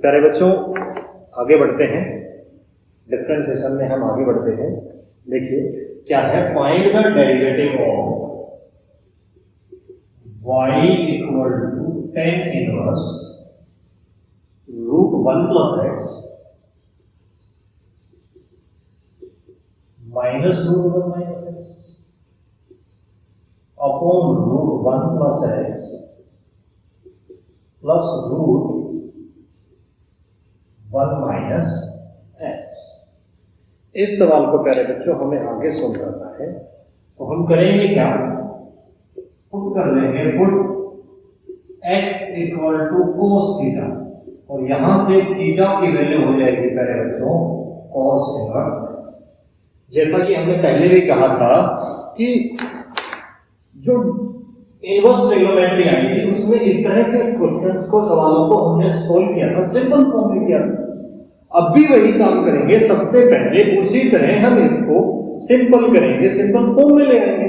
प्यारे बच्चों आगे बढ़ते हैं, डिफरेंशिएशन में हम आगे बढ़ते हैं। देखिए क्या है, find the derivative of y equal to tan inverse root 1 plus x minus root 1 minus x upon root 1 plus x plus root 1 minus x. इस सवाल को प्यारे बच्चों हमें आगे सोल्व करना है, तो हम करेंगे क्या, पुट कर लेंगे put x equal to cos theta, और यहां से थीटा की वैल्यू हो जाएगी प्यारे बच्चों cos इनवर्स x। जैसा कि हमने पहले भी कहा था कि जो इनवर्स ट्रिग्नोमेट्री आई थी उसमें इस तरह के क्वेश्चंस को, सवालों को हमने सोल्व किया था, सिंपल फॉर्म में किया था। अब भी वही काम करेंगे, सबसे पहले उसी तरह हम इसको सिंपल करेंगे, सिंपल फॉर्म में ले आएंगे,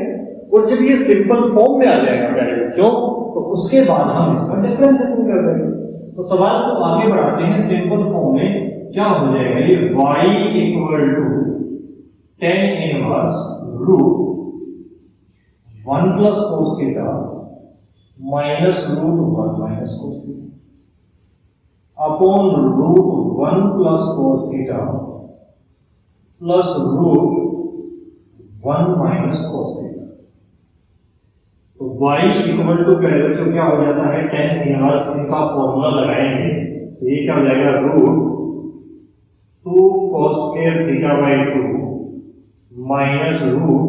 और जब ये सिंपल फॉर्म में आ जाएगा प्यारे बच्चों तो उसके बाद हम इसका डिफरेंशिएशन कर देंगे। तो सवाल को आगे बढ़ाते हैं, सिंपल फॉर्म में क्या हो जाएगा, ये y equal to tan inverse root 1 plus cos theta minus root 1 minus cos theta upon root 1 plus cos theta plus root 1 minus cos theta. तो y इक्वल टू पहले बच्चों क्या हो जाता है, tan इनवर्स, इनका फॉर्मूला लगाएंगे तो ये क्या हो जाएगा, root 2 cos square theta by 2 minus root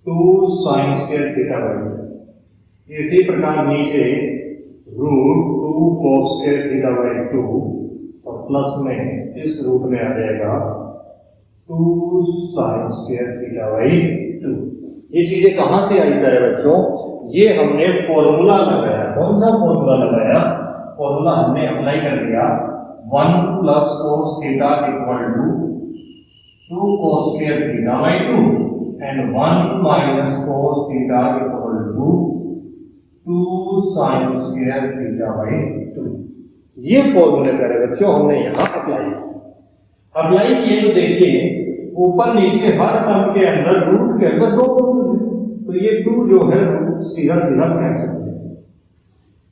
2 sin square theta by 2। इसी प्रकार नीचे root 2 cos square theta by 2 और प्लस में इस रूट में आ जाएगा 2 sin स्क्वायर थीटा बाई 2। ये चीजें कहां से आई प्यारे बच्चों, ये हमने फॉर्मूला लगाया। कौन सा फॉर्मूला लगाया, फॉर्मूला हमने अप्लाई कर दिया 1 plus cos theta equal to 2 cos square theta by 2 and 1 minus cos theta equal to 2 sin square theta by 2। ये फॉर्मूले प्यारे बच्चों हमने यहां अप्लाई किए। तो देखिए ऊपर नीचे हर टर्म के अंदर रूट के अंदर 2 तो ये 2 जो है सीधा सीधा कैंसिल हो जाएगा।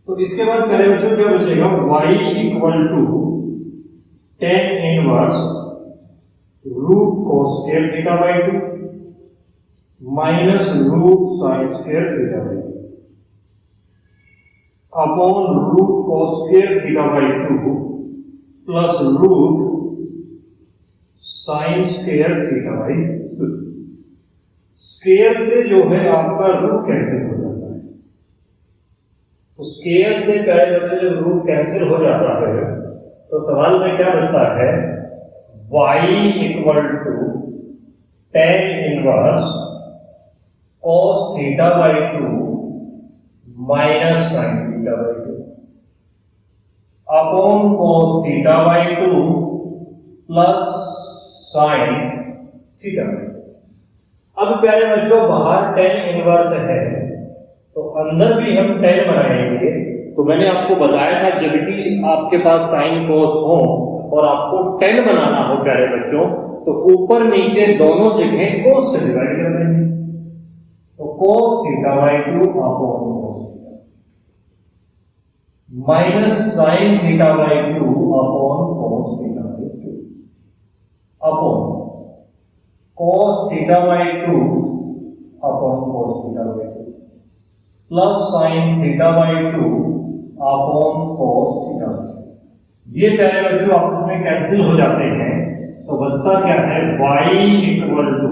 तो इसके बाद प्यारे बच्चों क्या बचेगा, y equal to tan inverse root cos square theta by 2 minus root sin square theta by 2 upon root cos square theta by 2 plus root sin square theta by 2। Square से जो है आपका रूट कैंसिल हो जाता है, तो square से पहले जब रूट कैंसिल हो जाता है तो सवाल में क्या बचता है, y equal to tan inverse cos theta by 2 minus sin theta by 2 upon cos theta by 2 plus sin theta. अब प्यारे बच्चों बाहर tan इनवर्स है तो अंदर भी हम tan बनाएंगे। तो मैंने आपको बताया था जब भी आपके पास sin cos हो और आपको tan बनाना हो प्यारे बच्चों, तो ऊपर नीचे दोनों जगह cos से डिवाइड कर देंगे। तो cos theta by 2 upon cos theta minus sin theta by 2 upon cos theta by 2 upon cos theta by 2 upon cos theta by 2 plus sin theta by 2 upon cos theta by 2। ये प्यारे बच्चों आपस में cancel हो जाते हैं, तो बचता क्या है, y equal to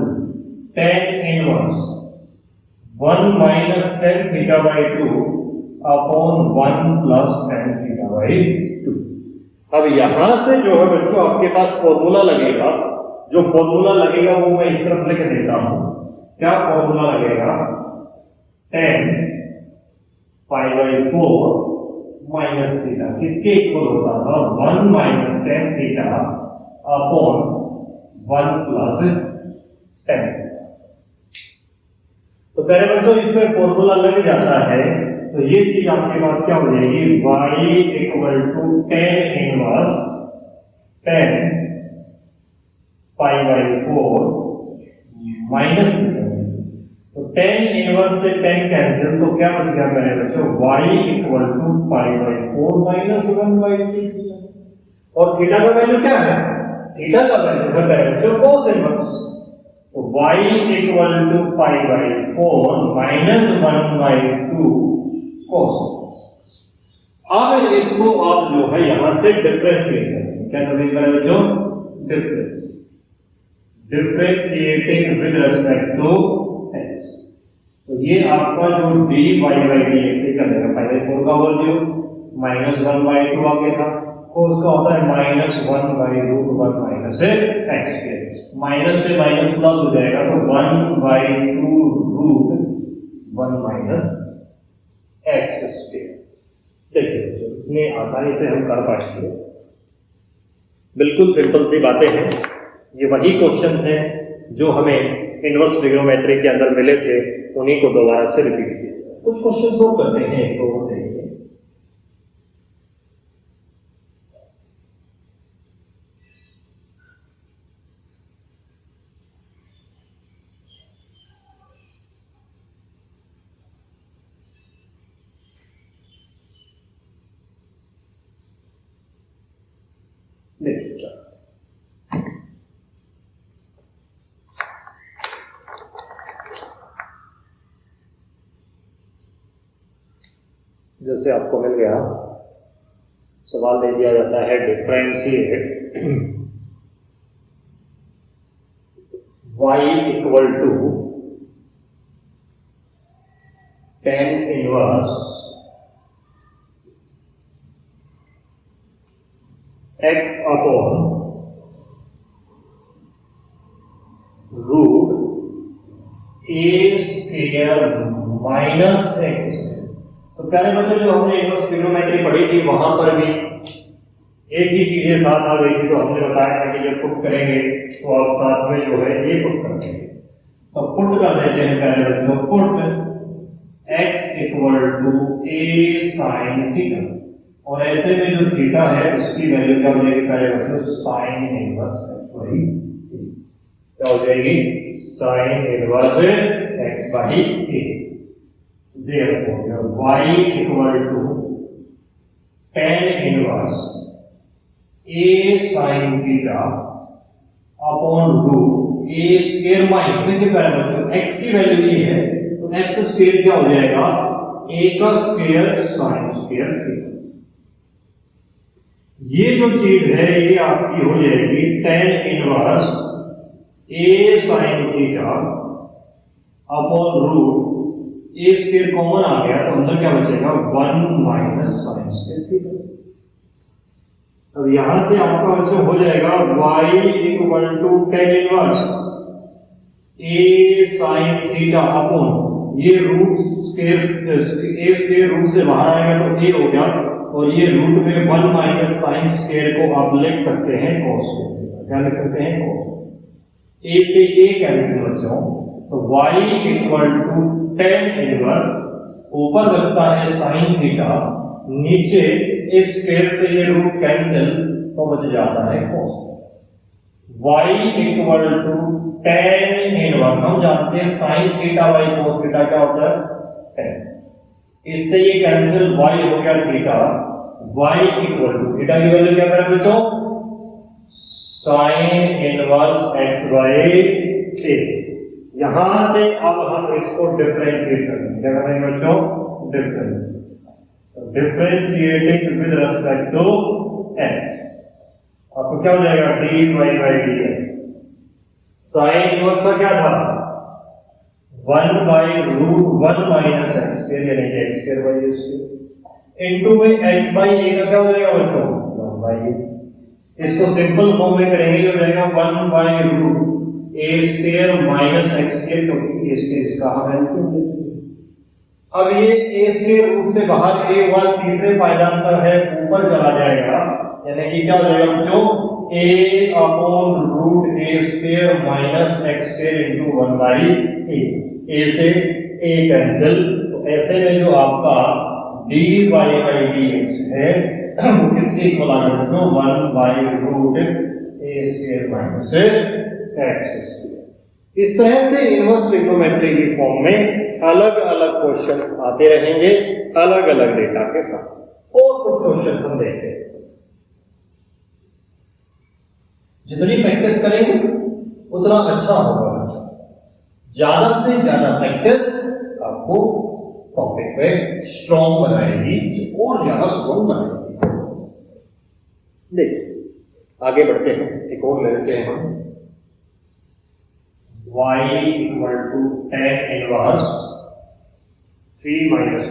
tan inverse 1 minus tan theta by 2 upon 1 plus tan theta by 2। अब यहां से जो है बच्चों आपके पास फॉर्मूला लगेगा, जो फॉर्मूला लगेगा वो मैं इस तरफ लिख देता हूं। क्या फॉर्मूला लगेगा, tan pi by 4 minus theta किसके इक्वल होता था, 1 minus tan theta upon 1 plus tan। तो पहले बच्चों इसमें फॉर्मूला लग जाता है तो ये चीज आपके पास क्या हो जाएगी, y equal to tan inverse 10 pi by 4 minus, तो tan इनवर्स से tan कैंसिल, तो क्या बच गया मेरे बच्चों, y equal to pi by 4 minus 1 by 3। और थीटा का वैल्यू क्या है, थीटा का वैल्यू है मेरे बच्चों cos इनवर्स, तो y equal to pi by 4 minus 1 by 2 cos। अब इसको आप जो है यहां से डिफरेंशिएट करेंगे, क्या करेंगे मेरे बच्चों, differentiating with respect to x, तो ये आपका जो dy बाई dx से कर देगा, पाई बाई 4 का होल जो माइनस 1 बाई 2 आगे था, तो उसका होता है minus 1 by root 1 minus x square, minus से माइनस प्लस हो जाएगा, तो 1 by 2 root 1 minus x square. देखिए इतनी आसानी से हम कर पाएंगे, बिल्कुल सिंपल सी बातें हैं। ये वही क्वेश्चंस हैं जो हमें इनवर्स ट्रिग्नोमेट्री के अंदर मिले थे, उन्हीं को दोबारा से रिपीट किया। कुछ क्वेश्चन सोल्व करते हैं, एक तो देखिए क्या, जैसे आपको मिल गया सवाल दे दिया जाता है differentiate y equal to tan inverse x upon root a square minus x। तो प्यारे बच्चों, जो हमने इनवर्स ट्रिग्नोमेट्री पढ़ी थी वहां पर भी एक ही चीजें साथ आ गई थी, तो हमने बताया था कि जब पुट करेंगे तो आप साथ में जो है ये पुट कर देंगे। तो पुट कर देते हैं प्यारे बच्चों, put x equal to a sine theta, और ऐसे में जो थीटा है उसकी वैल्यू क्या हो जाएगी प्यारे बच्चों, साइन इनवर्स x बाई क्या हो जाएगी, sign inverse x by a। Therefore, y equal to tan inverse a sin theta upon root a square minus, देखिए पहले बच्चों x की वैल्यू ये है, तो x स्क्वायर क्या हो जाएगा, a का स्क्वायर sin स्क्वायर थीटा। ये जो चीज है ये आपकी हो जाएगी tan inverse a sin theta upon root a square common आ गया, तो अंदर क्या बचेगा, 1 माइनस साइन स्क्वायर थीटा। अब यहां से आपका बच्चों हो जाएगा y equal to tan inverse a sine theta upon ये root square, a square root से बाहर आएगा तो a हो गया, और ये रूट में 1 माइनस साइन स्क्वायर को आप लिख सकते हैं cos स्क्वायर। क्या लिख सकते हैं, cos। a से a कैंसिल बच्चों, तो y equal to tan inverse, ऊपर बचता है sin थीटा, नीचे इस स्क्वायर से ये रूट कैंसिल, तो बच जाता है cos। y equal to tan inverse, हम जानते हैं sin theta by cos theta क्या होता है, tan। इससे ये कैंसिल, y हो गया theta, y equal to theta की वैल्यू क्या करें बच्चों, sin inverse x by a। यहां से अब हम इसको डिफरेंशिएट करेंगे, क्या करेंगे बच्चों, differentiating with respect to x, आपको क्या हो जाएगा, dy by dx। Sine inverse का क्या था, 1 by root 1 minus x square, यानी कि x square by a square, into में x बाई a का क्या हो जाएगा बच्चों, 1 बाई a। इसको सिंपल फॉर्म में करेंगे, जो जाएगा 1 by root a square minus x square, क्योंकि a स्क्वायर इसका हम एलसीएम लेते हैं। अब ये a स्क्वायर रूट से बाहर a वाला तीसरे पायदान पर है, ऊपर चला जाएगा, यानी कि क्या हो जाएगा बच्चों, a upon root a square minus x square into 1 by a। a से a कैंसिल, तो ऐसे में जो आपका dy by dx है वो किसके इक्वल आ जाएगा? जो 1 by root a square minus x square. इस तरह से इनवर्स ट्रिग्नोमेट्री की फॉर्म में अलग अलग क्वेश्चंस आते रहेंगे अलग अलग डेटा के साथ। और कुछ क्वेश्चंस हम देखते हैं। जितनी प्रैक्टिस करेंगे उतना अच्छा होगा बच्चों। ज्यादा से ज्यादा प्रैक्टिस आपको टॉपिक पे स्ट्रॉन्ग बनाएगी और ज्यादा स्ट्रॉन्ग बनाएगी। देखिए आगे बढ़ते हैं, एक और ले लेते हैं हम। y equal to tan inverse 3 minus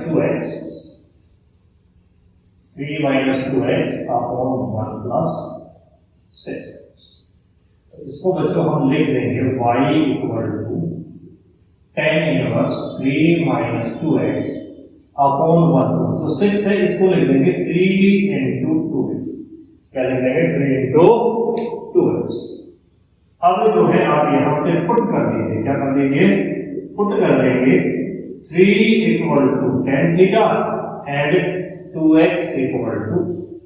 2x upon 1 plus 6x। इसको बच्चों हम लिख देंगे y equal to tan inverse 3 minus 2x upon 1। तो 6 है, इसको लिख देंगे 3 इंटू 2x। क्या लिख देंगे? 3 इंटू 2x। अब जो है आप यहां से पुट कर दीजिए। क्या कर दीजिए? पुट कर देंगे 3 equal to tan theta and 2x equal to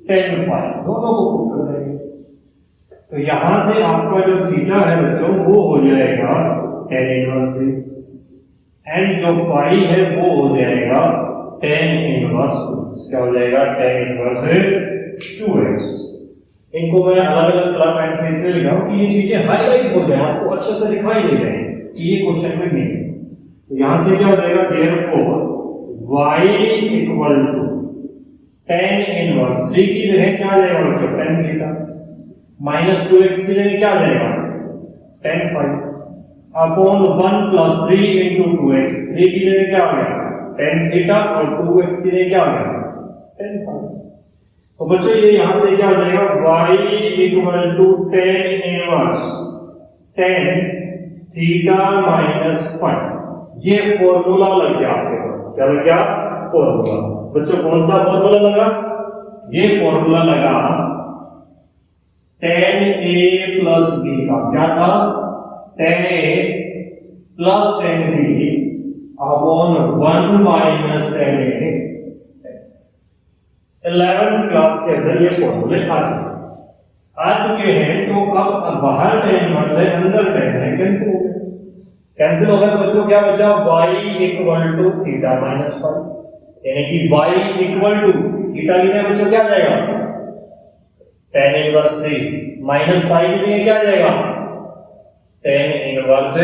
tan phi, दोनों को पुट कर देंगे। तो यहां से आपका जो थीटा है बच्चों वो हो जाएगा tan इनवर्स 3 एंड जो फाई है वो हो जाएगा tan इनवर्स 2x। क्या हो जाएगा? tan inverse 2x। इनको मैं अलग अलग कलर पेन से इसलिए लिखा हूं कि ये चीजें हाईलाइट हो जाए, आपको अच्छे से दिखाई दे जाए कि ये क्वेश्चन में नहीं है। तो यहां से क्या हो जाएगा? Therefore y equal to tan inverse 3 की जगह क्या आ जाएगा बच्चों? tan थीटा माइनस 2x की जगह क्या आ जाएगा? tan phi upon 1 plus 3 into 2x। 3 की जगह क्या आ गया? tan थीटा और 2x की जगह क्या आ गया? tan phi. तो बच्चों ये यहां से क्या हो जाएगा? y equal to tan inverse tan theta minus phi. ये फॉर्मूला लग गया आपके पास। क्या लग गया? फॉर्मूला। बच्चों कौन सा फॉर्मूला लगा? ये फॉर्मूला लगा tan a प्लस b का। क्या था? tan a plus tan b upon 1 minus tan a। 11th class के अंदर ये फॉर्मूले आ चुके हैं। तो अब बाहर tan इनवर्स है, अंदर tan है, कैंसिल हो गया। कैंसिल हो गया तो बच्चों क्या बचा? y equal to theta minus phi, यानी कि y इक्वल टू थीटा की जगह बच्चों क्या आ जाएगा? tan इनवर्स 3 माइनस फाई की जगह क्या आ जाएगा? tan inverse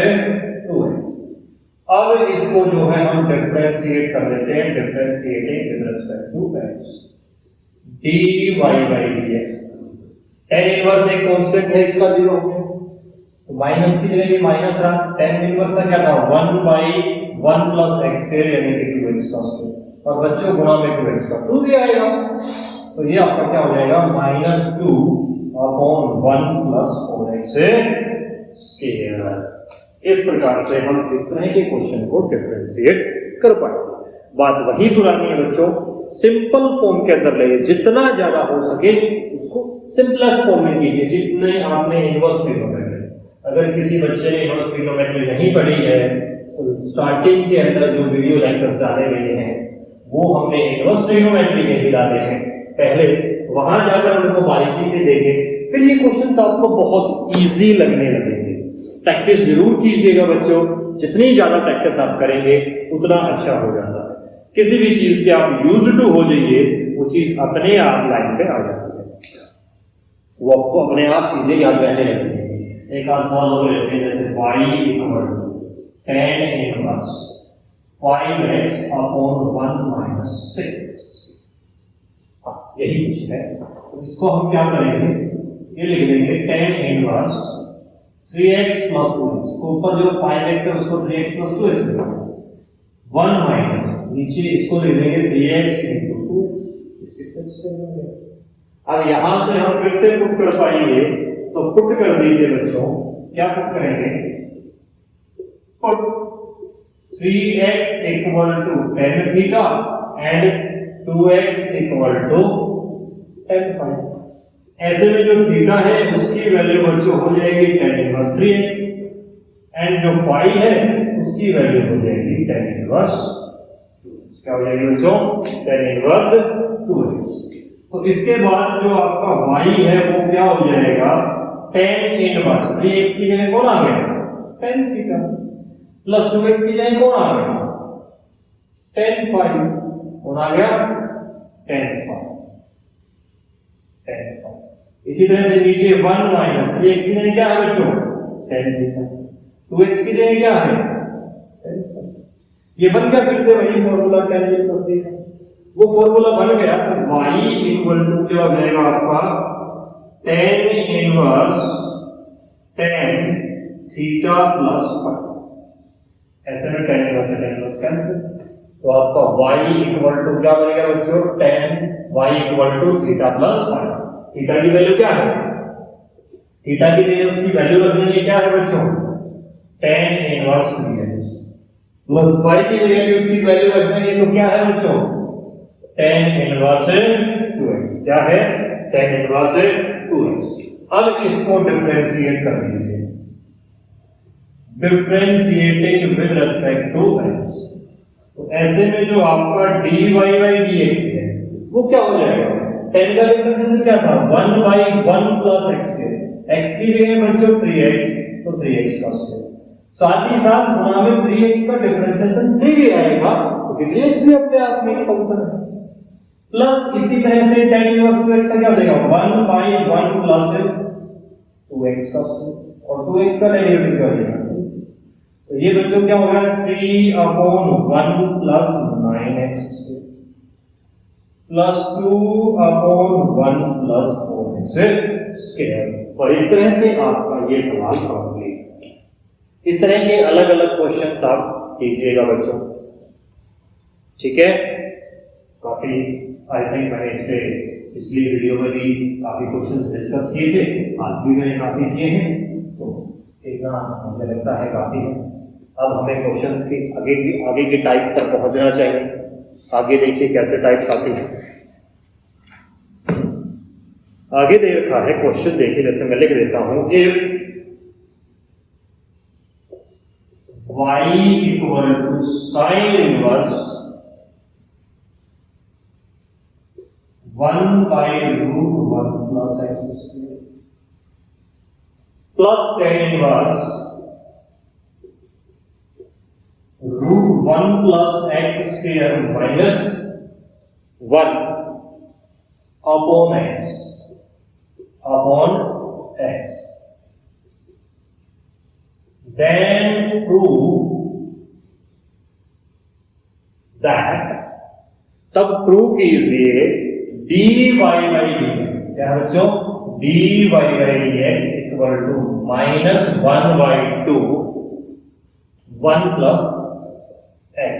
2x। अब इसको जो है हम डिफरेंशिएट कर देते हैं। Differentiating with respect to x dy by dx। tan inverse एक कांस्टेंट है, इसका 0 हो गया तो माइनस की जगह ये माइनस रहा। tan इनवर्स का क्या था? 1 बाई 1 प्लस x स्क्वायर यानी कि 2x का स्क्वायर। और बच्चों गुणा में 2x का 2 भी आएगा। तो ये आपका क्या हो जाएगा? -2 अपॉन 1 प्लस 4x स्क्वायर। इस प्रकार से हम इस तरह के क्वेश्चन को डिफरेंशिएट कर पाएंगे। बात वही पुरानी है बच्चों, सिंपल फॉर्म के अंदर लाइए। जितना ज्यादा हो सके उसको सिंपलेस्ट फॉर्म में कीजिए। जितने आपने इनवर्स ट्रिग्नोमेट्री, अगर किसी बच्चे ने इनवर्स ट्रिग्नोमेट्री नहीं पढ़ी है तो स्टार्टिंग के अंदर जो वीडियो लेक्चर्स डाले गए हैं वो हमने इनवर्स ट्रिग्नोमेट्री के भी डाले हैं। पहले वहां जाकर उनको बारीकी से देखें, फिर ये क्वेश्चंस आपको बहुत इजी लगने लगेंगे। प्रैक्टिस जरूर कीजिएगा बच्चों। जितनी ज्यादा प्रैक्टिस आप करेंगे उतना अच्छा हो जाता है। किसी भी चीज के आप यूज्ड टू हो जाइए, वो चीज अपने आप लाइन पे आ जाती है, वो आपको अपने आप चीजें याद रहने लगती है। एक आध सवाल हो लेते हैं, जैसे y equal to tan inverse 5x upon 1 minus 6x। यही कुछ है। तो इसको हम क्या करेंगे? ये लिख देंगे tan inverse 3x plus 2x। ऊपर जो 5x है उसको 3x प्लस 2x लिखेंगे। 1 माइनस नीचे इसको लिख देंगे 3x इंटू 2 6x। अब यहां से हम फिर से पुट कर पाएंगे, तो पुट कर दीजिए बच्चों। क्या पुट करेंगे? Put 3x equal to tan theta and 2x equal to tan phi. ऐसे में जो थीटा है उसकी वैल्यू बच्चों हो जाएगी tan इनवर्स 3x एंड जो फाई है उसकी वैल्यू हो जाएगी tan इनवर्स 2x। क्या हो जाएगी बच्चों, tan इनवर्स 2x। तो इसके बाद जो आपका y है वो क्या हो जाएगा, tan इनवर्स 3x की जगह कौन आ गया, tan थीटा, प्लस 2x की जगह कौन आ गया, tan फाई, कौन आ गया, tan फाई, tan फाई। इसी तरह से नीचे 1 माइनस 3x की जगह क्या है बच्चों, tan थीटा, 2x की जगह क्या है, tan फाई। ये बन गया फिर से वही फॉर्मूला tan प्लस थीटा, वो फॉर्मूला बन गया। तो y इक्वल टू क्या हो जाएगा आपका, tan inverse tan theta plus phi. ऐसे में tan inverse tan inverse cancel, तो आपका y इक्वल टू क्या बनेगा बच्चों, tan y equal to theta plus phi. Theta की वैल्यू क्या है, थीटा की जगह उसकी वैल्यू रख देंगे क्या है बच्चों, tan inverse 3x, plus phi की जगह उसकी वैल्यू रख देंगे तो क्या है बच्चों, tan इनवर्स 2x। क्या है, tan इनवर्स 2x। अब इसको डिफरेंशिएट कर दीजिए, differentiating with respect to x। तो ऐसे में जो आपका dy by dx है वो क्या हो जाएगा, tan का डिफरेंशिएशन क्या था, 1 by 1 plus x है, x की जगह बच्चों 3x, तो 3x का स्क्वायर, साथ ही साथ गुणा में 3x का डिफरेंशिएशन 3 भी आएगा, क्योंकि 3x भी अपने आप में एक फंक्शन है। प्लस इसी तरह से tan इनवर्स 2x का क्या देगा, 1 by 1 plus 2x का स्क्वायर, और 2x का डेरिवेटिव क्या देगा, तो ये बच्चों क्या होगा, 3/1 plus 9x square plus 2/1 plus 4x square. और इस तरह से आपका ये सवाल कंप्लीट। इस तरह के अलग अलग क्वेश्चंस आप कीजिएगा बच्चों, ठीक है। काफी आई थिंक मैंने इस पे पिछली वीडियो में भी काफी क्वेश्चंस डिस्कस किए थे, आज भी मैंने काफी किए हैं, तो इतना मुझे लगता है काफी है। अब हमें क्वेश्चंस की आगे की टाइप्स तक पहुंचना चाहिए। आगे देखिए कैसे टाइप्स आती हैं। आगे दे रखा है क्वेश्चन, देखिए जैसे मैं लिख देता हूं, if y equal to sine inverse 1 by √1 plus x square plus tan inverse √1 plus x square minus 1 upon x, then prove that, तब प्रूव कीजिए dy by dx, क्या है बच्चों, dy by dx equal to -1/2 1 plus x।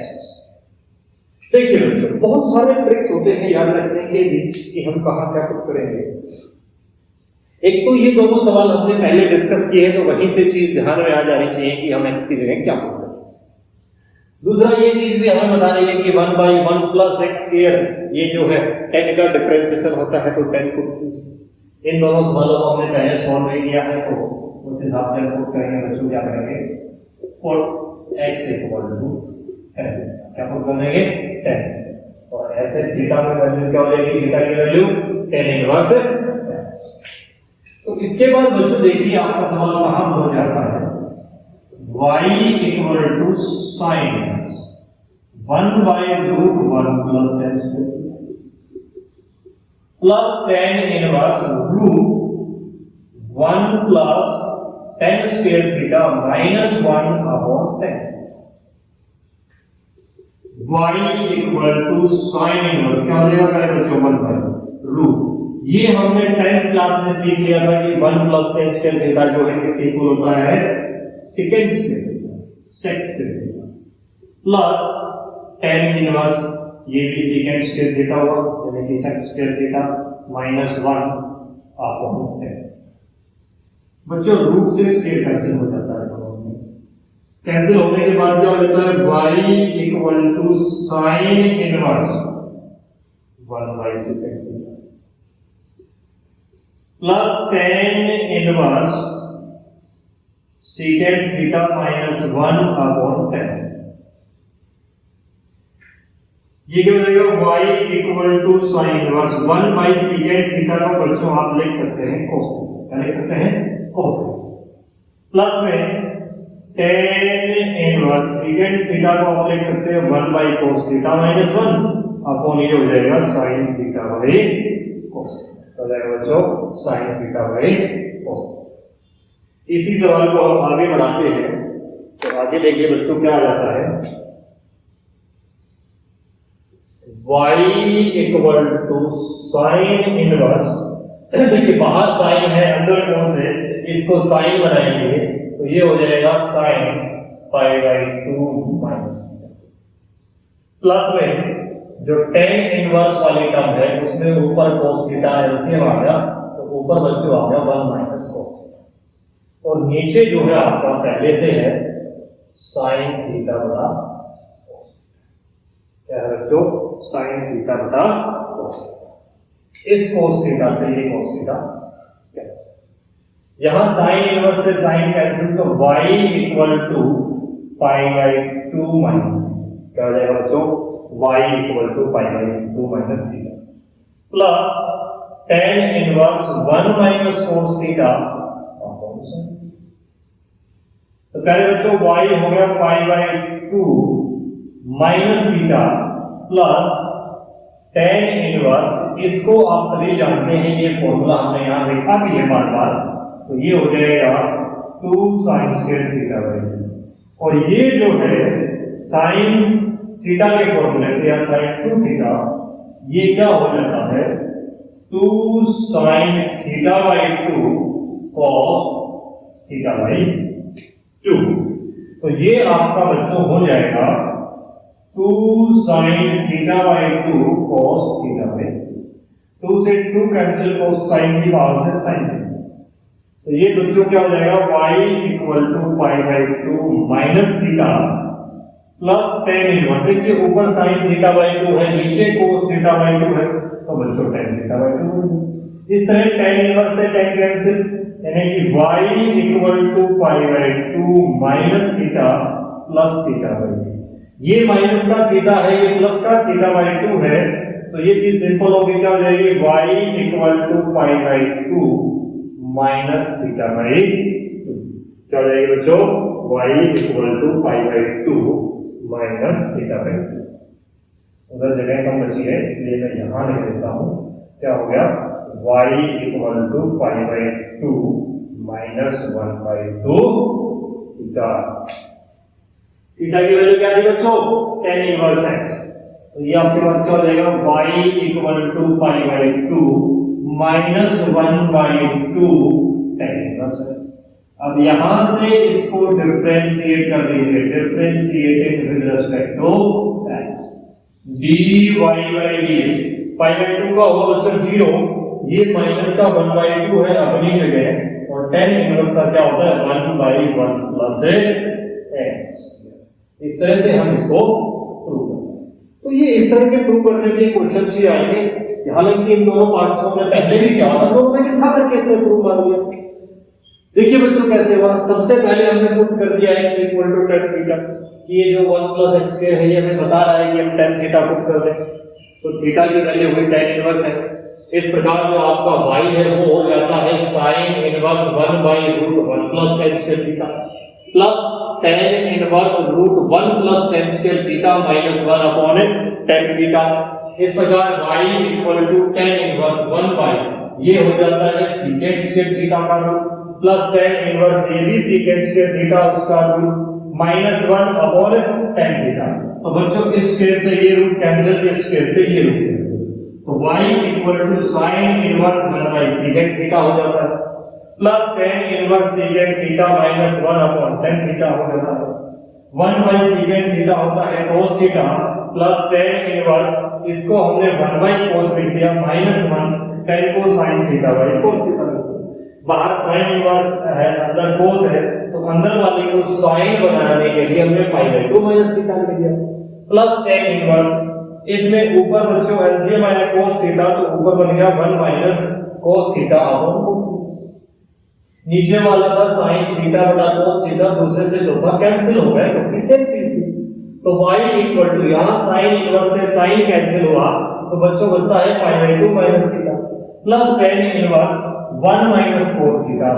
देखिए बच्चों, बहुत सारे tricks होते हैं याद रखने के लिए कि हम कहां क्या पुट करेंगे। एक तो ये दोनों सवाल हमने पहले डिस्कस किए हैं, तो वहीं से चीज ध्यान में आ जानी चाहिए कि हम x की जगह क्या पुट करें। दूसरा ये चीज भी हमें बता रही है कि 1 by 1 plus x square, ये जो है tan का डिफरेंशिएशन होता है, तो tan पुट कीजिए। इन दोनों सवालों को हमने पहले सॉल्व नहीं किया है, तो उस हिसाब से पुट करेंगे बच्चों। क्या करेंगे, और x इक्वल टू tan, क्या पुट करेंगे, tan, और ऐसे थीटा में वैल्यू क्या हो जाएगी, थीटा की वैल्यू tan इनवर्स। तो इसके बाद बच्चों देखिए आपका सवाल कहां हो जाता है, y equal to sine 1 by √1 plus tan square plus tan inverse √1 plus tan square theta minus 1 upon tan। y equal to sine inverse क्या हो जाएगा बच्चों, 1 by √। ये हमने 10th क्लास में सीख लिया था कि 1 plus tan square theta जो है किसके इक्वल होता है, second square theta, sec square theta plus tan inverse, ये भी सेकंड स्क्वायर थीटा हुआ, यानी कि sec square theta minus 1 upon tan। बच्चों रूट से स्क्वायर कैंसिल हो जाता है, कैंसिल होने के बाद क्या होता है, y equal to sine inverse 1 by second theta plus tan inverse second theta minus 1 upon tan। ये क्या हो जाएगा y equal to sine inverse 1 by secant theta को बच्चों आप लिख सकते हैं cos थीटा, क्या लिख सकते हैं cos थीटा, प्लस में tan इनवर्स सीकेंट थीटा को आप लिख सकते हैं 1 by cos theta minus 1 upon ये हो जाएगा sin theta by cos theta, हो जाएगा बच्चों sin थीटा बाई cos। इसी सवाल को हम आगे बढ़ाते हैं, तो आगे देखिए बच्चों क्या आ जाता है, y equal to sine inverse, देखिए बाहर साइन है अंदर cos है, इसको साइन बनाएंगे तो ये हो जाएगा sine pi by 2 minus plus में जो tan इनवर्स वाली टर्म है उसमें ऊपर cos थीटा एलसीएम आ गया तो ऊपर बच्चों आ गया 1 माइनस cos थीटा और नीचे जो है आपका पहले से है साइन थीटा बटा cos, क्या है बच्चों साइन थीटा बटा cos। इस cos थीटा से ये cos थीटा कैंसिल, यहां साइन इनवर्स से साइन कैंसिल तो y equal to pi by 2 minus, क्या हो जाएगा बच्चों y equal to pi by 2 minus theta plus tan inverse 1 minus cos theta, तो पहले बच्चों y हो गया pi by 2 minus theta plus tan inverse, इसको आप सभी जानते हैं ये फॉर्मूला हमने यहां लिखा भी है बार बार, तो ये हो जाएगा 2 साइन स्क्वायर थीटा बाई, और ये जो है साइन थीटा के फॉर्मूले से या साइन 2 थीटा, ये क्या हो जाता है 2 sine theta by 2 cos theta by 2, तो ये आपका बच्चों हो जाएगा 2 sine theta by 2 cos theta by 2 से 2 कैंसिल cos साइन की पावर से साइन कैंसिल, तो ये बच्चों क्या हो जाएगा y equal to pi by 2 minus theta plus tan inverse, देखिए ऊपर साइन थीटा बाई 2 है नीचे cos थीटा बाई 2 है तो बच्चों tan थीटा बाई 2 है। इस तरह tan इनवर्स से tan कैंसिल, यानी कि y equal to pi by 2 minus theta plus theta by 2, ये माइनस का थीटा है ये प्लस का थीटा बाई 2 है, तो ये चीज सिंपल होगी, क्या हो जाएगी y equal to pi by 2 minus theta by 2, क्या हो जाएगी बच्चों y equal to pi by 2 minus theta by 2, उधर जगह कम बची है इसलिए मैं यहां लिख देता हूं, क्या हो गया y equal to pi by 2 minus 1 by 2 theta, theta की वैल्यू क्या थी बच्चों tan इनवर्स x, तो ये आपके पास क्या हो जाएगा y equal to pi by 2 minus 1 by 2 tan inverse x। अब यहां से इसको डिफरेंशिएट कर दीजिए, differentiating with respect to x, dy by dx, pi by 2 का होगा बच्चों 0, ये माइनस का 1 बाई 2 है अपनी जगह, और tan इनवर्स का क्या होता है 1 बाई 1 प्लस x। इस तरह से हम इसको प्रूव करते हैं, तो ये इस तरह के प्रूव करने के क्वेश्चंस भी आएंगे, हालांकि इन दोनों पार्ट्स को मैं पहले भी किया था, तो मैंने उठा करके इसमें प्रूव कर दिया। देखिए बच्चों कैसे हुआ, सबसे पहले हमने पुट कर दिया x equal to tan theta, कि ये जो 1 प्लस x स्क्वायर है ये हमें बता रहा है कि हम tan थीटा पुट कर दें, तो थीटा की वैल्यू हुई tan इनवर्स x। इस प्रकार जो आपका y है वो हो जाता है sin inverse 1 by root 1 plus tan square theta plus tan inverse root 1 plus tan square theta minus 1 upon tan theta. इस प्रकार y equal to tan inverse 1 by, ये हो जाता है सीकेंट स्क्वायर थीटा का रूट प्लस tan इनवर्स ये भी secant square theta उसका root minus 1 upon tan theta. तो बच्चों इस स्क्वायर से ये रूट कैंसिल, इस स्क्वायर से ये रूट कैंसिल, तो y equal to sin inverse 1 by secant theta हो जाता है plus tan inverse secant theta minus 1 upon tan theta हो जाता है। 1 बाई सीकेंट थीटा होता है cos theta plus tan inverse, इसको हमने 1 बाई cos लिख दिया minus 1 tan cosine theta by cos theta. बाहर sin इनवर्स है अंदर cos है, तो अंदर वाले को sin बनाने के लिए हमने पाई बाई 2 माइनस थीटा लिख दिया प्लस tan इनवर्स, इसमें ऊपर बच्चों एलसीएम आया cos थीटा, तो ऊपर बन गया 1 minus cos theta upon cos, नीचे वाला था sin थीटा बटा cos थीटा, दूसरे से चौथा कैंसिल हो गया क्योंकि सेम चीज थी, तो y इक्वल टू यहाँ साइन इनवर्स से साइन कैंसिल हुआ तो बच्चों बचता है pi by 2 minus theta plus tan inverse 1 minus 4 theta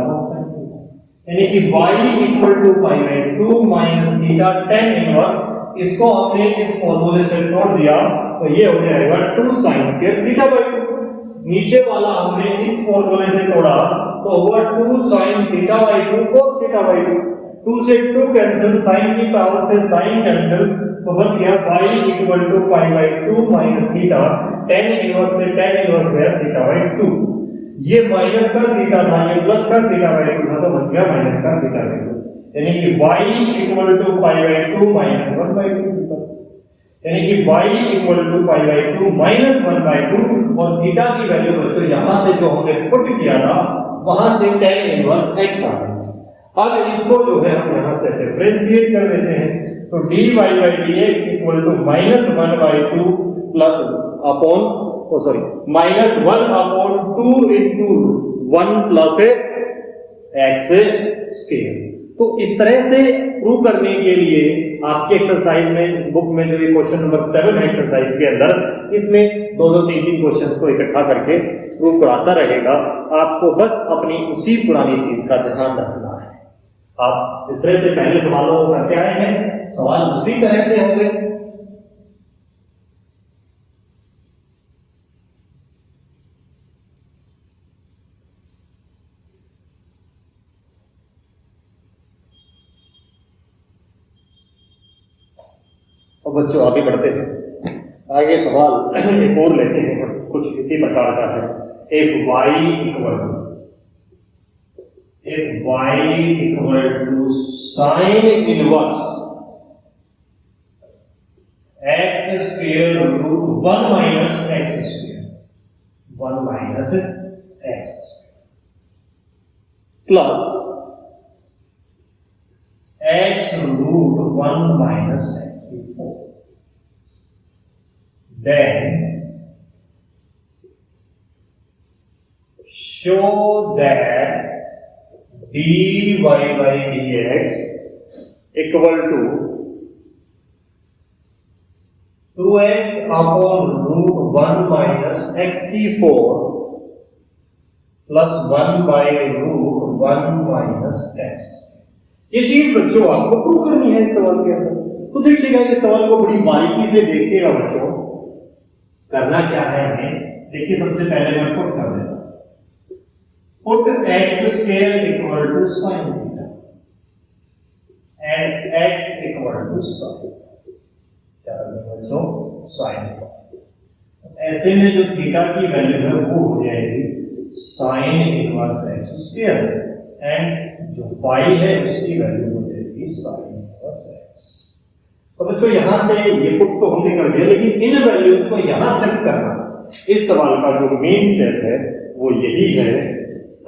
यानी कि y equal to pi by 2 minus theta tan inverse इसको हमने इस फॉर्मूले से तोड़ दिया तो ये हो जाएगा 2 sin स्क्वायर थीटा बाई 2 नीचे वाला हमने इस फॉर्मूले से तोड़ा तो होगा 2 sin theta by 2 cos theta by 2 2 से 2 कैंसिल sin की पावर से sin कैंसिल तो बच गया y equal to pi by 2 minus theta tan inverse से tan इनवर्स गया थीटा बाई 2 ये माइनस का थीटा था ये प्लस का थीटा बाई 2 था तो बच गया माइनस का थीटा बाई 2 यानी कि y equal to pi by 2 minus 1 by 2 theta यानी कि y equal to pi by 2 minus 1 by 2 और थीटा की वैल्यू बच्चों यहां से जो हमने पुट किया था वहां से tan इनवर्स x आ गया अब इसको जो है हम यहां से डिफरेंशिएट कर देते हैं तो dy by dx equal to minus 1 by 2 plus upon minus 1 upon 2 into 1 plus x square तो इस तरह से प्रूव करने के लिए आपकी एक्सरसाइज में बुक में जो ये क्वेश्चन नंबर 7 है एक्सरसाइज के अंदर इसमें 2-3 क्वेश्चंस को इकट्ठा करके प्रूव कराता रहेगा आपको बस अपनी उसी पुरानी चीज का ध्यान रखना है आप इस तरह से पहले सवालों को करके आए हैं सवाल उसी तरह से होंगे और बच्चों आगे बढ़ते हैं आगे सवाल एक और लेते हैं कुछ इसी प्रकार का है if y equal to sine inverse x square root 1 minus x square 1 minus x plus x root 1 minus x की 4 then show that dy by dx equal to 2x upon root 1 minus x की 4 plus 1 by root 1 minus x ये चीज बच्चों आपको prove करनी है इस सवाल के अंदर तो देखिएगा इस सवाल को बड़ी बारीकी से देखिएगा बच्चों करना क्या है हमें देखिए सबसे पहले मैं पुट कर देता हूं put x square equal to sin theta and x equal to sin क्या करना बच्चों sin ऐसे में जो थीटा की वैल्यू है वो हो जाएगी sin inverse x square and जो y है उसकी वैल्यू हो जाएगी sin इनवर्स x तो बच्चों यहां से ये पुट तो हमने कर दिया लेकिन इन वैल्यूज को यहां शिफ्ट करना इस सवाल का जो मेन स्टेप है वो यही है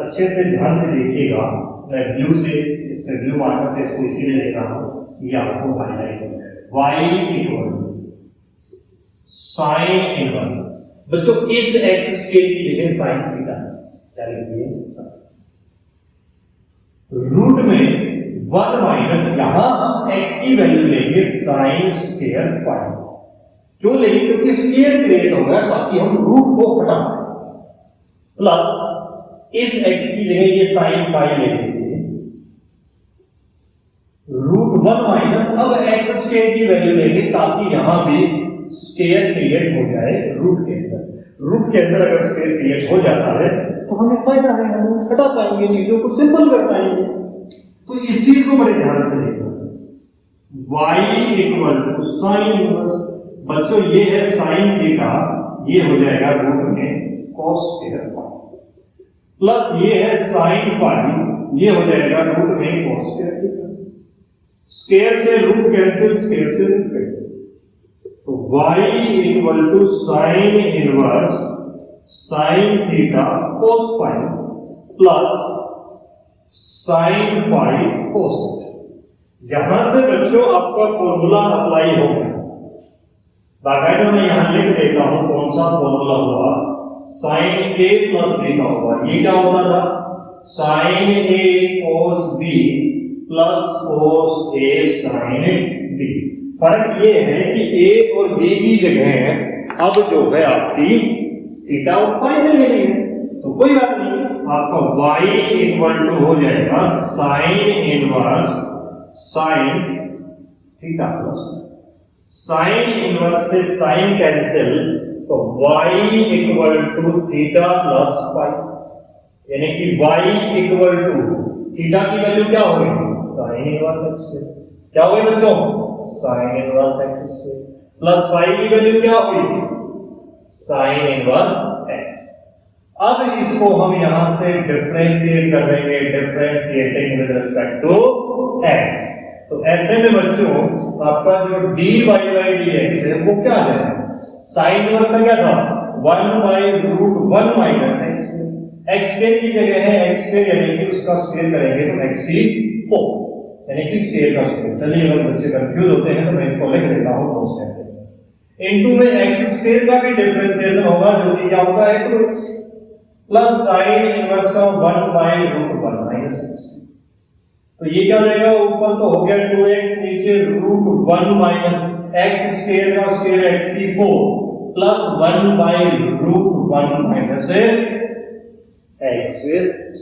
अच्छे से ध्यान से देखिएगा मैं ब्लू से इससे ब्लू मार्कर से इसको इसीलिए लिख रहा हूं ये आपको हाईलाइट हो जाएगा y इक्वल sin इनवर्स बच्चों इस x स्क्वायर की जगह sin थीटा क्या लिखिए रूट में 1 माइनस यहां हम x की वैल्यू लेंगे sin स्क्वायर फाई क्यों लेंगे क्योंकि स्क्वायर क्रिएट हो गया ताकि हम रूट को हटा प्लस इस x की जगह ये sin फाई ले लीजिए रूट 1 माइनस अब x स्क्वायर की वैल्यू लेंगे ताकि यहां भी स्क्वायर क्रिएट हो जाए रूट के अंदर अगर स्क्वायर क्रिएट हो जाता है तो हमें फायदा है हम हटा पाएंगे चीजों को सिंपल कर पाएंगे तो इस चीज को बड़े ध्यान से देखना y equal to sine inverse बच्चों ये है साइन थीटा ये हो जाएगा रूट में cos स्क्वायर प्लस ये है साइन फाई ये हो जाएगा रूट में cos स्क्वायर थीटा स्क्वायर से रूट कैंसिल स्क्वायर से रूट कैंसिल तो y equal to sine inverse sine theta cos phi plus sine phi cos यहां से बच्चों आपका फॉर्मूला अप्लाई होगा बाकायदा मैं यहां लिख देता हूं कौन सा फॉर्मूला हुआ साइन a प्लस b का होगा ये क्या होता था sine a cos b plus cos a sin b फर्क ये है कि ए और बी की जगह अब जो है आपकी थीटा और फाई ले ली है, तो कोई बात नहीं, आपका y इक्वल टू हो जाएगा sine inverse sine theta plus sine inverse से साइन कैंसिल, तो y equal to theta plus phi, यानी कि y इक्वल टू थीटा की वैल्यू क्या हो गई साइन इनवर्स एक्स स्क्वायर, क्या हो गई बच्चों sine inverse x square, plus phi की वैल्यू क्या हुई साइन इनवर्स एक्स। अब इसको हम यहां से डिफरेंशिएट कर देंगे, differentiating with respect to x, तो ऐसे में बच्चों आपका जो dy बाई dx है वो क्या है साइन इनवर्स का क्या था 1/√1 minus x square, x square की जगह है x स्क्वायर, यानी कि उसका स्क्वायर करेंगे तो x की 4, यानी कि स्क्वायर का स्क्वायर। चलिए अगर बच्चे कंफ्यूज होते हैं तो मैं इसको लिख देता हूं दो स्टेप इनटू में x स्क्वायर का भी डिफरेंशिएशन होगा जो कि क्या होता है 2x प्लस साइन इनवर्स का 1/√1 माइनस x, तो ये क्या हो जाएगा ऊपर तो हो गया 2x, नीचे √1 माइनस x स्क्वायर का स्क्वायर x की 4 प्लस 1/√1 माइनस x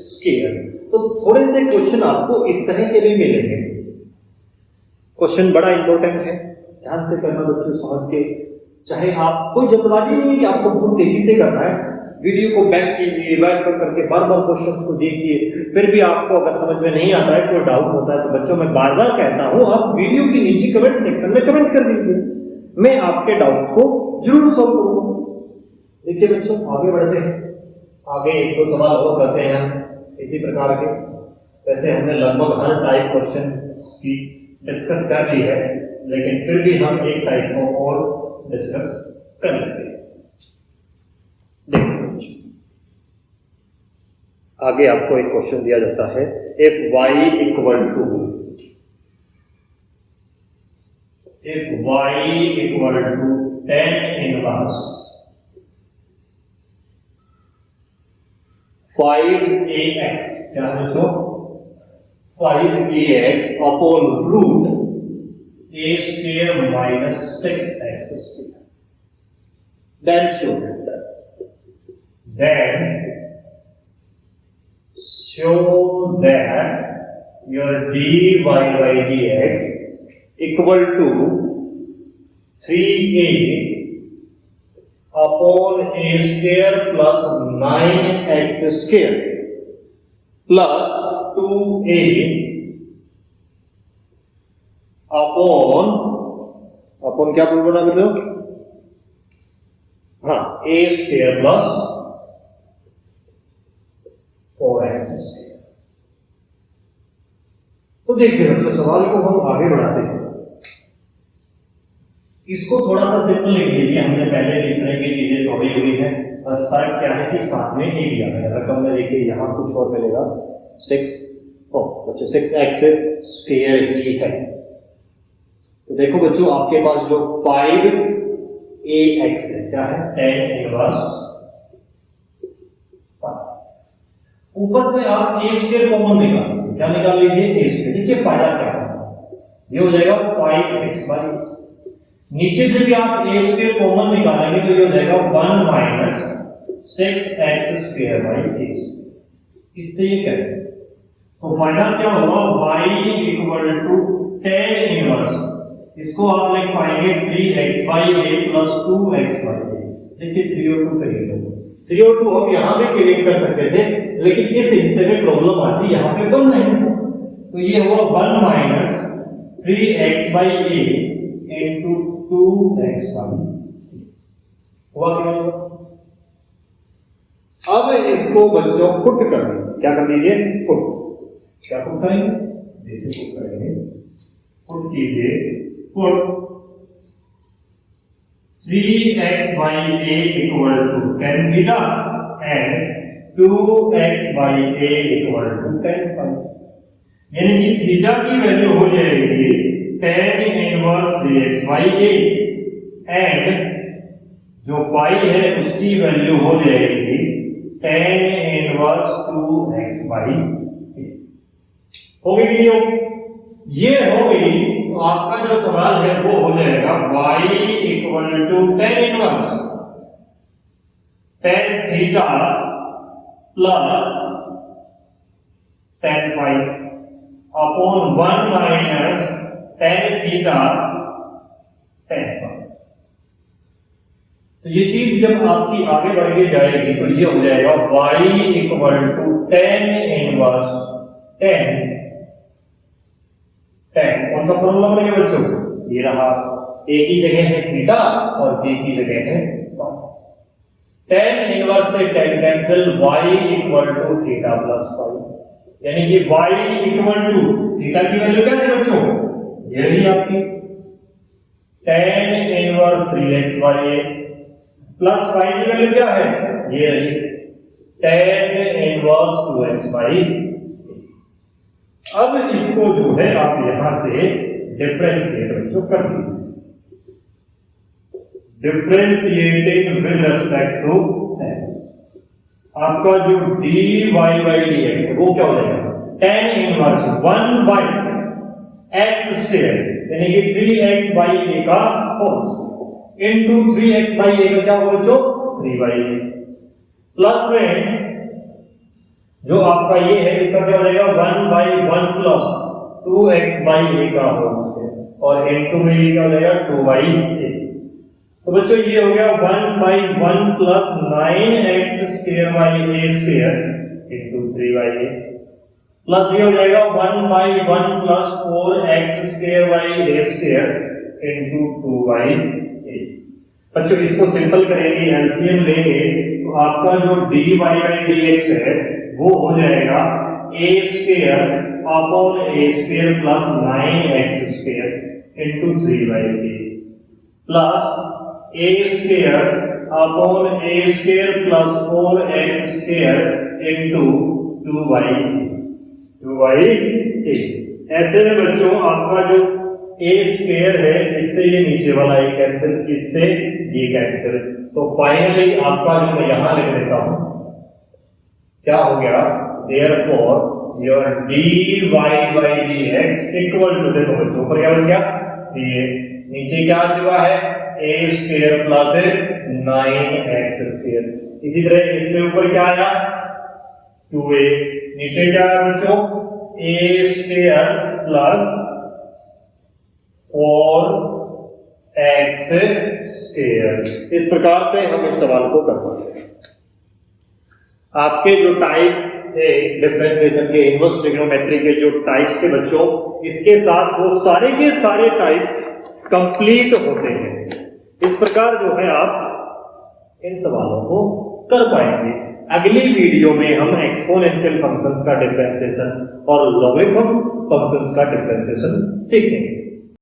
स्क्वायर। तो थोड़े से क्वेश्चन आपको इस तरह के भी मिलेंगे, क्वेश्चन बड़ा इंपॉर्टेंट है, ध्यान से करना बच्चों समझ के, चाहे आप कोई जल्दबाजी नहीं है कि आपको बहुत तेजी से करना है, वीडियो को बैक कीजिए, बैक कर करके बार बार क्वेश्चंस को देखिए, फिर भी आपको अगर समझ में नहीं आता है, कोई डाउट होता है तो बच्चों मैं बार बार कहता हूं आप वीडियो के नीचे कमेंट सेक्शन में कमेंट कर दीजिए, मैं आपके डाउट्स को जरूर सॉल्व करूंगा। देखिए बच्चों आगे बढ़ते हैं, आगे एक दो सवाल और करते हैं इसी प्रकार के, वैसे हमने लगभग हर टाइप क्वेश्चन की डिस्कस कर ली है, लेकिन फिर भी हम एक टाइप को और डिस्कस कर लेते हैं। देखिए आगे आपको एक क्वेश्चन दिया जाता है, if y equal to 10 inverse 5ax, क्या है दोस्तों 5ax upon root a square minus 6x square, then show that your dy by dx equal to 3a upon a square plus 9x square plus 2a upon क्या बोलना बेटो, हाँ a square plus 4x square. तो देखिए बच्चों सवाल को हम आगे बढ़ाते हैं, इसको थोड़ा सा सिंपल लिख लीजिए, हमने पहले इस तरह की चीजें थोड़ी हुई है, बस फर्क क्या है कि साथ में ए दिया है, रकम में देखिए यहां कुछ और मिलेगा 6 बच्चों 6x स्क्वायर ही है। तो देखो बच्चों आपके पास जो 5ax है क्या है 10 इनवर्स, ऊपर से आप a स्क्वायर कॉमन निकाल, क्या निकाल लीजिए a स्क्वायर, देखिए फायदा क्या है, ये हो जाएगा 5x बाई, नीचे से भी आप a स्क्वायर कॉमन निकालेंगे तो ये हो जाएगा 1 minus 6x square by a, इससे ये कैंसिल, तो फायदा क्या होगा y इक्वल टू 10 इनवर्स, इसको आप लिख पाएंगे 3x by a plus 2x by a, देखिए 3 और 2 करिएगा, 3 और 2 हम यहां पे क्रिएट कर सकते थे, लेकिन इस हिस्से में प्रॉब्लम आती यहां पे कम नहीं, तो ये हुआ 1 minus 3x by a into 2x by हुआ क्या होगा। अब इसको बच्चों पुट कर देंगे, क्या कर दीजिए पुट, क्या पुट करेंगे देखिए पुट करेंगे, पुट कीजिए put 3x by a equal to tan theta and 2x by a equal to tan phi, यानी कि थीटा की वैल्यू हो जाएगी tan inverse 3x by a and जो फाई है उसकी वैल्यू हो जाएगी tan inverse 2x by a, हो गई नहीं हो, ये हो गई आपका जो सवाल है वो हो जाएगा y equal to tan inverse tan theta plus tan phi upon 1 minus tan theta tan phi. तो ये चीज जब आपकी आगे बढ़ के जाएगी तो ये हो जाएगा y equal to tan inverse tan कौन सा फॉर्मूला बनेगा बच्चों? ये रहा, a की जगह है थीटा और b की जगह है tan इनवर्स से tan cancel y equal to theta plus phi, यानी कि y इक्वल टू थीटा की वैल्यू क्या थी बच्चों? ये रही आपकी tan inverse 3xy plus phi की वैल्यू क्या है? ये रही tan इनवर्स 2xy। अब इसको जो है आप यहां से डिफरेंशिएट बच्चों कर दीजिए, differentiating with respect to x। आपका जो dy by dx है वो क्या हो जाएगा? tan inverse 1 by x square यानी कि 3x by a का whole into 3x by a का क्या होगा बच्चों? 3 by a प्लस में जो आपका ये है इसका क्या हो जाएगा? 1 by 1 plus 2x by a का होल स्क्वायर और इनटू में ये क्या हो जाएगा? 2 by a। तो बच्चों ये हो गया 1 by 1 plus 9x square by a square into 3 by a plus ये हो जाएगा 1 by 1 plus 4x square by a square into 2 by a। बच्चों इसको सिंपल करेंगे, एलसीएम लेंगे तो आपका जो dy by dx है वो हो जाएगा a square upon a square plus 9x square into 3 by a plus a square upon a square plus 4x square into 2 by a। ऐसे में बच्चों आपका जो a स्क्वायर है इससे ये नीचे वाला ये कैंसिल, इससे ये कैंसिल, तो फाइनली आपका जो मैं यहां लिख देता हूं क्या हो गया? therefore your dy by dx equal to, देखो बच्चों ऊपर क्या बच गया? ये नीचे क्या आ चुका है? a square plus 9x square. इसी तरह इसके ऊपर क्या आया? 2a, नीचे क्या आया बच्चों? a square plus 4x square. इस प्रकार से हम इस सवाल को कर सकते हैं। आपके जो टाइप थे डिफरेंशिएशन के, इनवर्स ट्रिग्नोमेट्री के जो टाइप्स थे बच्चों, इसके साथ वो सारे के सारे टाइप्स कंप्लीट होते हैं। इस प्रकार जो है आप इन सवालों को कर पाएंगे। अगली वीडियो में हम एक्सपोनेंशियल फंक्शंस का डिफरेंशिएशन और लॉगरिथम फंक्शंस का डिफरेंशिएशन सीखेंगे।